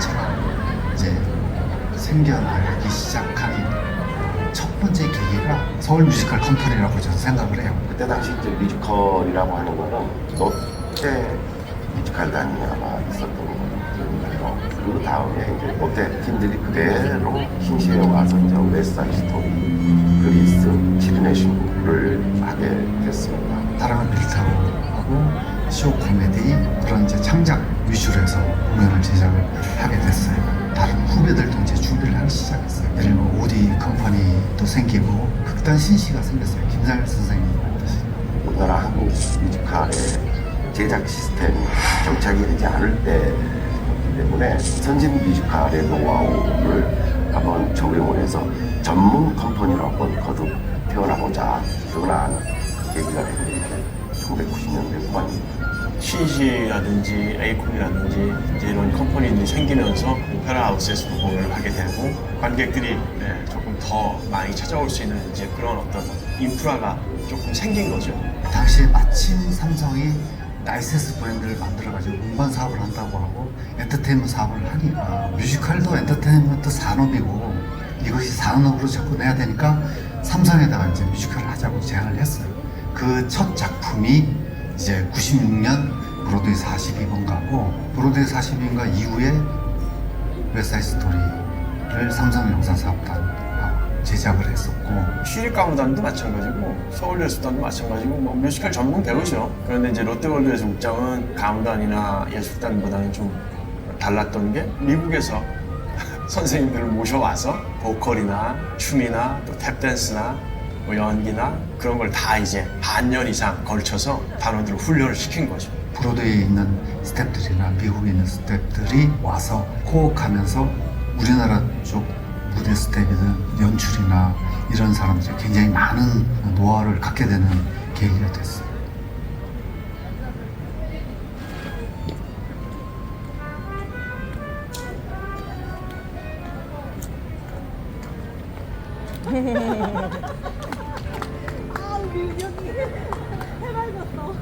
뮤지컬처럼 이제 생겨나기 시작한 첫 번째 계기가 서울 뮤지컬 컴퍼니라고 저는 생각을 해요. 그때 당시 이제 뮤지컬이라고 하는 거는 롯데 뮤지컬단이 아마 있었던 걸로 기억나요. 그 다음에 이제 롯데 팀들이 그대로 흰시에 와서 이제 웨스트사이드 스토리, 그리스, 치르네 신부를 하게 됐습니다. 사랑을 밀타로 하고 쇼 코미디 그런 이제 창작 위주로 해서 공연을 제작을 하게 됐어요. 다른 후배들도 이제 준비를 하기 시작했어요. 예를 들면 오디 컴퍼니도 생기고 극단 신시가 생겼어요. 김상일 선생님이 만드신. 우리나라 한국 뮤지컬의 제작 시스템이 정착이 되지 않을 때이기 때문에 선진 뮤지컬의 노하우를 한번 적용을 해서 전문 컴퍼니로 한번 거듭 태어나보자, 태어난 계기가 된 게 1990년대 후반입니다. 신시라든지 에이콘이라든지 이제 이런 컴퍼니들이 생기면서 오페라 하우스에서도 공연을 하게 되고 관객들이 조금 더 많이 찾아올 수 있는 이제 그런 어떤 인프라가 조금 생긴 거죠. 당시에 마침 삼성이 나이세스 브랜드를 만들어가지고 운반 사업을 한다고 하고 엔터테인먼트 사업을 하니까 뮤지컬도 엔터테인먼트 산업이고 이것이 산업으로 접근해야 되니까 삼성에다가 이제 뮤지컬을 하자고 제안을 했어요. 그 첫 작품이 이제 96년 브로드웨이 42번가고 브로드웨이 42번가 이후에 웨스트사이드 스토리를 삼성 영상사업단하고 제작을 했었고 시립가무단도 마찬가지고 서울예술단도 마찬가지고 뭐 뮤지컬 전문 배우죠. 그런데 이제 롯데월드에서 국장은 가무단이나 예술단보다는 좀 달랐던 게 미국에서 선생님들을 모셔와서 보컬이나 춤이나 또 탭댄스나 뭐 연기나 그런 걸 다 이제 반년 이상 걸쳐서 단원들을 훈련을 시킨 거죠. 브로드웨이에 있는 스태프들이나 미국에 있는 스태프들이 와서 코어하면서 우리나라 쪽 무대 스텝이든 연출이나 이런 사람들이 굉장히 많은 노하우를 갖게 되는 계기가 됐어요. 아, 민경이 해맑았어.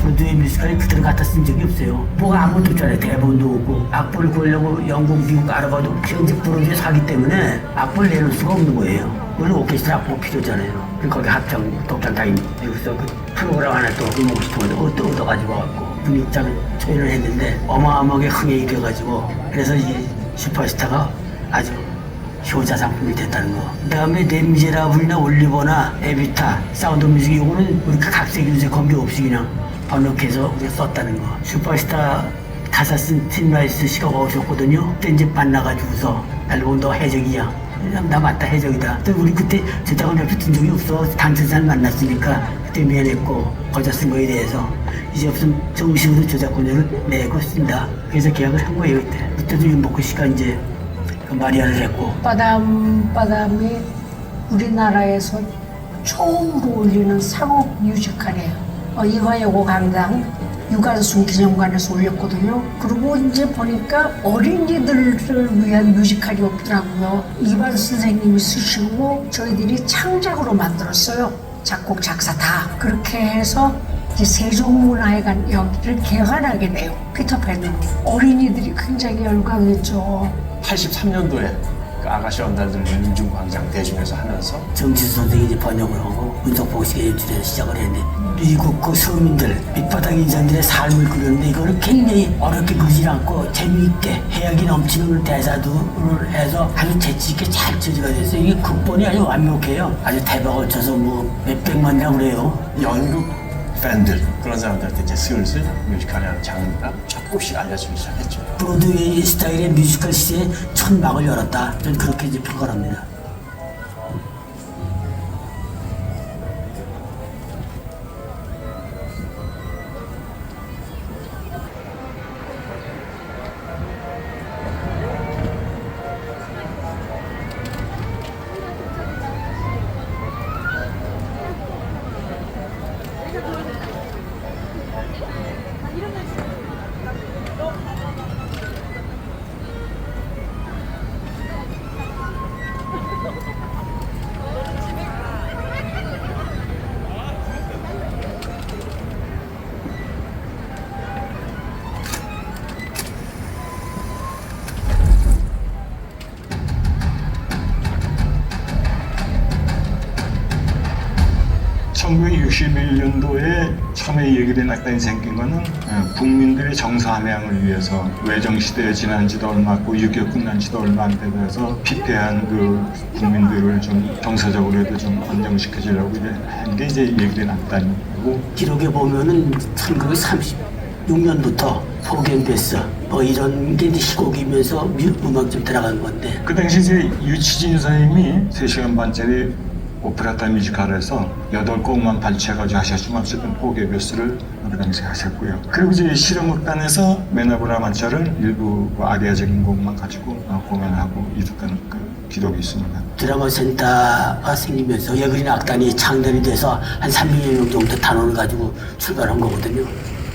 브로드웨이 뮤지컬에 그대로 갖다 쓴 적이 없어요. 뭐가 아무것도 없잖아요. 대본도 없고 악보를 구하려고 영국, 미국 알아봐도 현재 브로드웨이 사기 때문에 악보를 내놓을 수가 없는 거예요. 원래 오케스트라 악보가 필요잖아요. 그리고 거기 합장, 독장 다 있는 여기서 그 프로그램 하나 또 음악 싶은 거 얻어가지고 갖고 분위기장을 초연을 했는데 어마어마하게 흥행이 돼가지고 그래서 이 슈퍼스타가 아주 효자 상품이 됐다는 거. 그다음에 레미제라블이나 올리버나 에비타, 사운드 뮤직 이거는 우리 각색이 요새 관계 없이 그냥 번역해서 우리가 썼다는 거. 슈퍼스타 가사 쓴 팀 라이스 씨가 오셨거든요. 그때 이제 만나가지고서 앨범 너 해적이야. 나 맞다 해적이다. 또 우리 그때 저작은 옆에 든 적이 없어. 당선자를 만났으니까 그때 미안했고 거저 쓴 거에 대해서 이제 무슨 정식으로 저작권료를 내고 쓴다. 그래서 계약을 한 거예요 그때. 그때도 윤복호 씨가 이제 그 마리아를 했고. 빠담빠담이 우리나라에서 처음으로 올리는 상업 뮤지컬이에요. 이화여고 강당 유관순 기념관에서 올렸거든요. 그리고 이제 보니까 어린이들을 위한 뮤지컬이 없더라고요. 이반 선생님이 쓰시고 저희들이 창작으로 만들었어요. 작곡, 작사 다. 그렇게 해서 이제 세종문화회관 여기를 개관하게 돼요. 피터팬으로. 어린이들이 굉장히 열광했죠. 83년도에 그 아가씨 언달들을 민중광장 대중에서 하면서 정치수 선생이 이제 번역을 하고 문석복 씨가 연출해서 시작을 했는데 미국 그 서민들 밑바닥 인사들의 삶을 그렸는데 이거를 굉장히 어렵게 그리지 않고 재미있게 해악이 넘치는 대사들을 해서 아주 재치있게 잘 처리가 됐어요. 이게 극본이 아주 완벽해요. 아주 대박을 쳐서 뭐 몇백만이라고 그래요. 연극 팬들 그런 사람들한테 이제 슬슬 뮤지컬이라는 장르가 조금씩 알려지기 시작했죠. 브로드웨이 스타일의 뮤지컬 시대의 천막을 열었다. 저는 그렇게 이제 평가를 합니다. (1961년도에) 처음에 얘기된 악단이 생긴 거는 국민들의 정서 함양을 위해서 외정시대에 지난 지도 얼마 없고 6.25 끝난 지도 얼마 안 돼서 피폐한 그 국민들을 좀 정서적으로도 좀 안정시켜주려고 한 게 이제 얘기된 악단이고, 기록에 보면은 1936년부터 포겐베스 뭐 이런 게 이제 희곡이면서 음악 좀 들어간 건데 그 당시 이제 유치진 선생님이 3시간 반짜리 오페라타 뮤지컬에서 8곡만 발췌해가지고 하셨지만 어쨌든 포게베스를 그 당시에 하셨고요. 그리고 이제 실험극단에서 메나브라만차를 일부 그 아리아적인 곡만 가지고 공연하고 이랬던 그 기록이 있습니다. 드라마 센터가 생기면서 예그린 악단이 창단이 돼서 한 300여 명 정도 단원을 가지고 출발한 거거든요.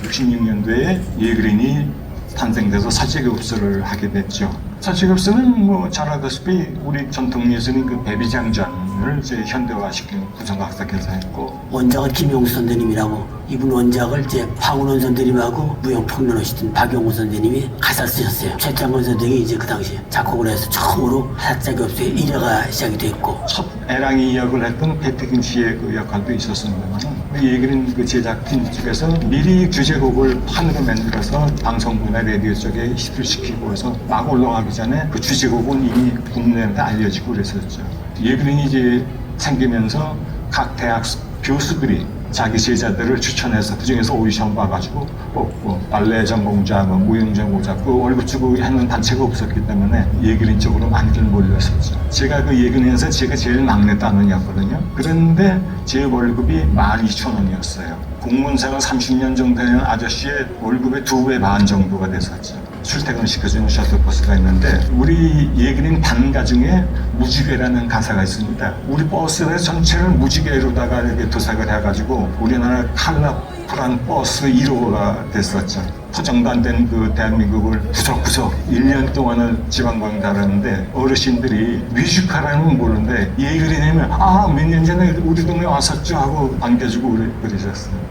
66년도에 예그린이 탄생돼서 사제급수를 하게 됐죠. 사제급수는 뭐 잘 알다시피 우리 전통 예술인 그 베비장전을 이제 현대화시킨 구성악사께서 했고, 원작은 김용수 선생님이라고, 이분 원작을 이제 황운원 선생님하고 무용평론하시던 박용우 선생님이 가사를 쓰셨어요. 최창건 선생이 이제 그 당시에 작곡을 해서 처음으로 사자기업소의 1회가 시작이 됐고, 첫 애랑이 역을 했던 배태균 씨의 그 역할도 있었습니다만, 예그린 그 제작팀 쪽에서 미리 주제곡을 판으로 만들어서 방송부나 라디오 쪽에 히트를 시키고 해서 막 올라가기 전에 그 주제곡은 이미 국내한테 알려지고 그랬었죠. 예그린이 이제 생기면서 각 대학 교수들이 자기 제자들을 추천해서 그중에서 오디션 봐가지고 뽑고, 발레 전공자, 뭐 무용 전공자 그 월급 주고 하는 단체가 없었기 때문에 예그린 쪽으로 많이들 몰렸었죠. 제가 그 예그린에서 제가 제일 막내 단원이었거든요. 그런데 제 월급이 12,000원이었어요. 공무원생활 30년 정도 되는 아저씨의 월급의 2배 반 정도가 됐었죠. 출퇴근 시켜주는 셔틀버스가 있는데 우리 예그린 단가 중에 무지개라는 가사가 있습니다. 우리 버스의 전체를 무지개로다가 이렇게 도색을 해가지고 우리나라 컬러풀한 버스 1호가 됐었죠. 포장도 안 된 그 대한민국을 구석구석 1년 동안을 지방광 달았는데 어르신들이 뮤지컬하는 모르는데 예그린이면 아, 몇 년 전에 우리 동네 왔었죠 하고 반겨주고 그러셨어요.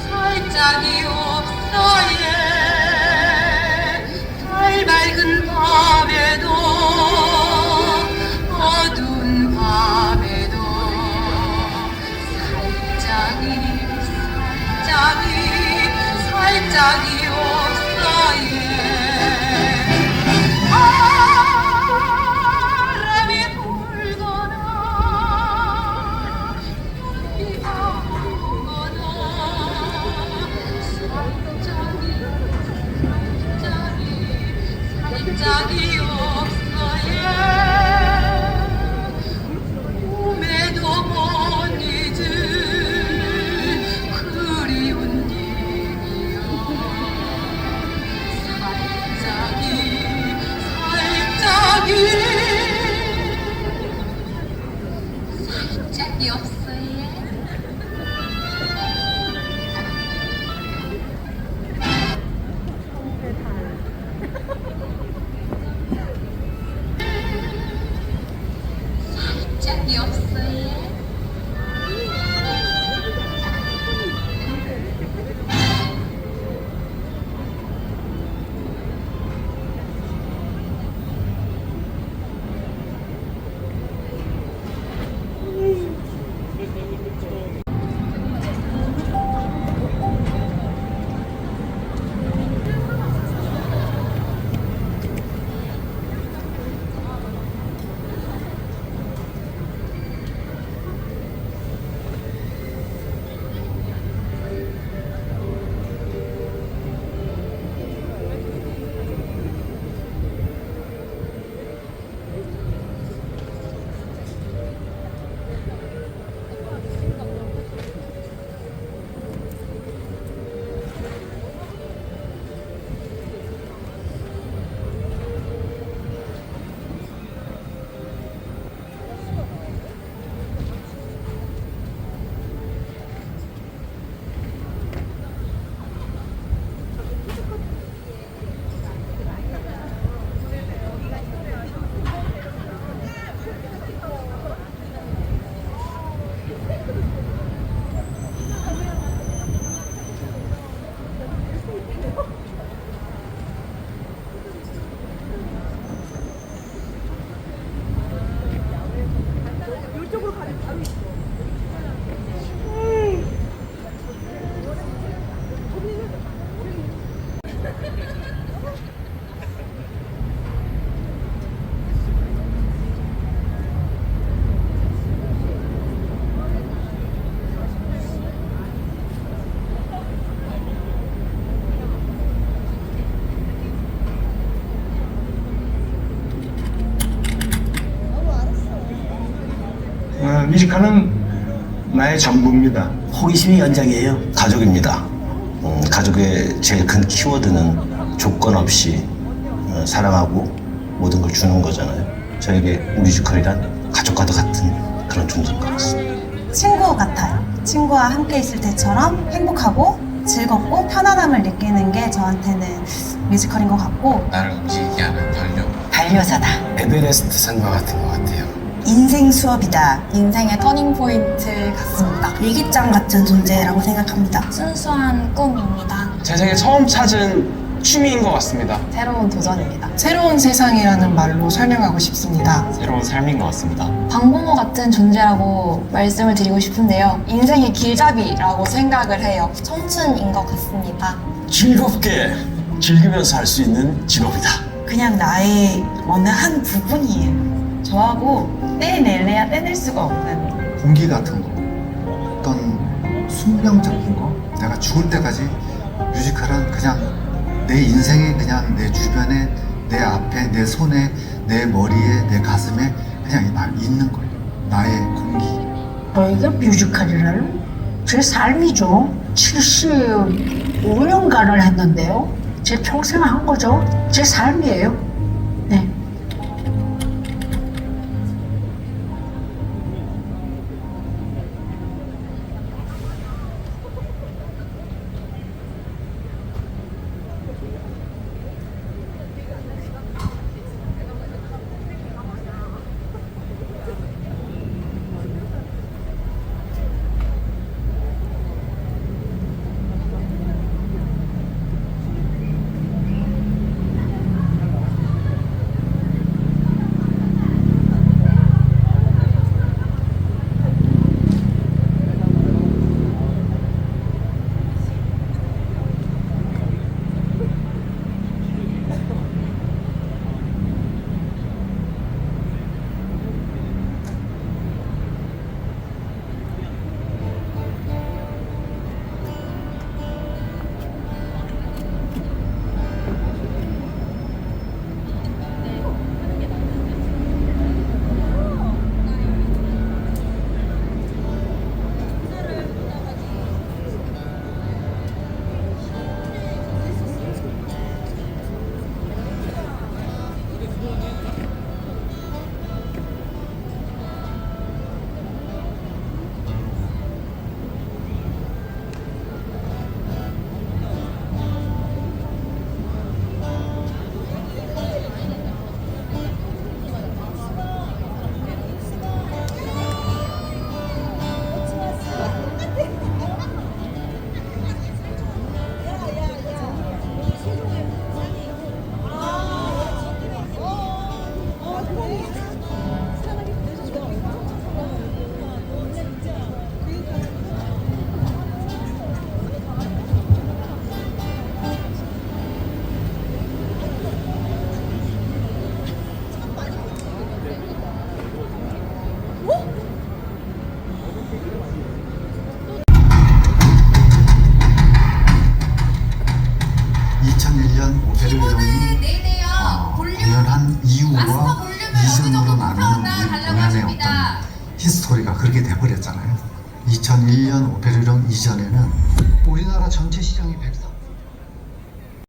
살짝이 없어예 달 밝은 밤에도 어두운 밤에도 살짝이 살짝이 살짝이 뮤지컬은 나의 전부입니다. 호기심의 연장이에요. 가족입니다. 가족의 제일 큰 키워드는 조건 없이 사랑하고 모든 걸 주는 거잖아요. 저에게 뮤지컬이란 가족과도 같은 그런 존재인 것 같습니다. 친구 같아요. 친구와 함께 있을 때처럼 행복하고 즐겁고 편안함을 느끼는 게 저한테는 뮤지컬인 것 같고, 나를 움직이게 하는 연료. 반려자다. 에베레스트 산과 같은 것 같아요. 인생 수업이다. 인생의 터닝포인트 같습니다. 일기장 같은 존재라고 생각합니다. 순수한 꿈입니다. 제 생에 처음 찾은 취미인 것 같습니다. 새로운 도전입니다. 새로운 세상이라는 말로 설명하고 싶습니다. 새로운 삶인 것 같습니다. 방공호 같은 존재라고 말씀을 드리고 싶은데요. 인생의 길잡이라고 생각을 해요. 청춘인 것 같습니다. 즐겁게 즐기면서 할 수 있는 직업이다. 그냥 나의 어느 한 부분이에요. 저하고 떼낼래야 떼낼 수가 없는. 공기 같은 거, 어떤 숙명적인 거, 내가 죽을 때까지 뮤지컬은 그냥 내 인생에, 그냥 내 주변에, 내 앞에, 내 손에, 내 머리에, 내 가슴에 그냥 있는 거예요. 나의 공기. 저희가 뮤지컬이라는 제 삶이죠. 75년간을 했는데요. 제 평생 한 거죠. 제 삶이에요. 네. 공연한 이후와 이전으로 나누는 우리 공연의 어떤 히스토리가 그렇게 돼버렸잖아요. 2001년 오페르령 이전에는 우리나라 전체 시장이 104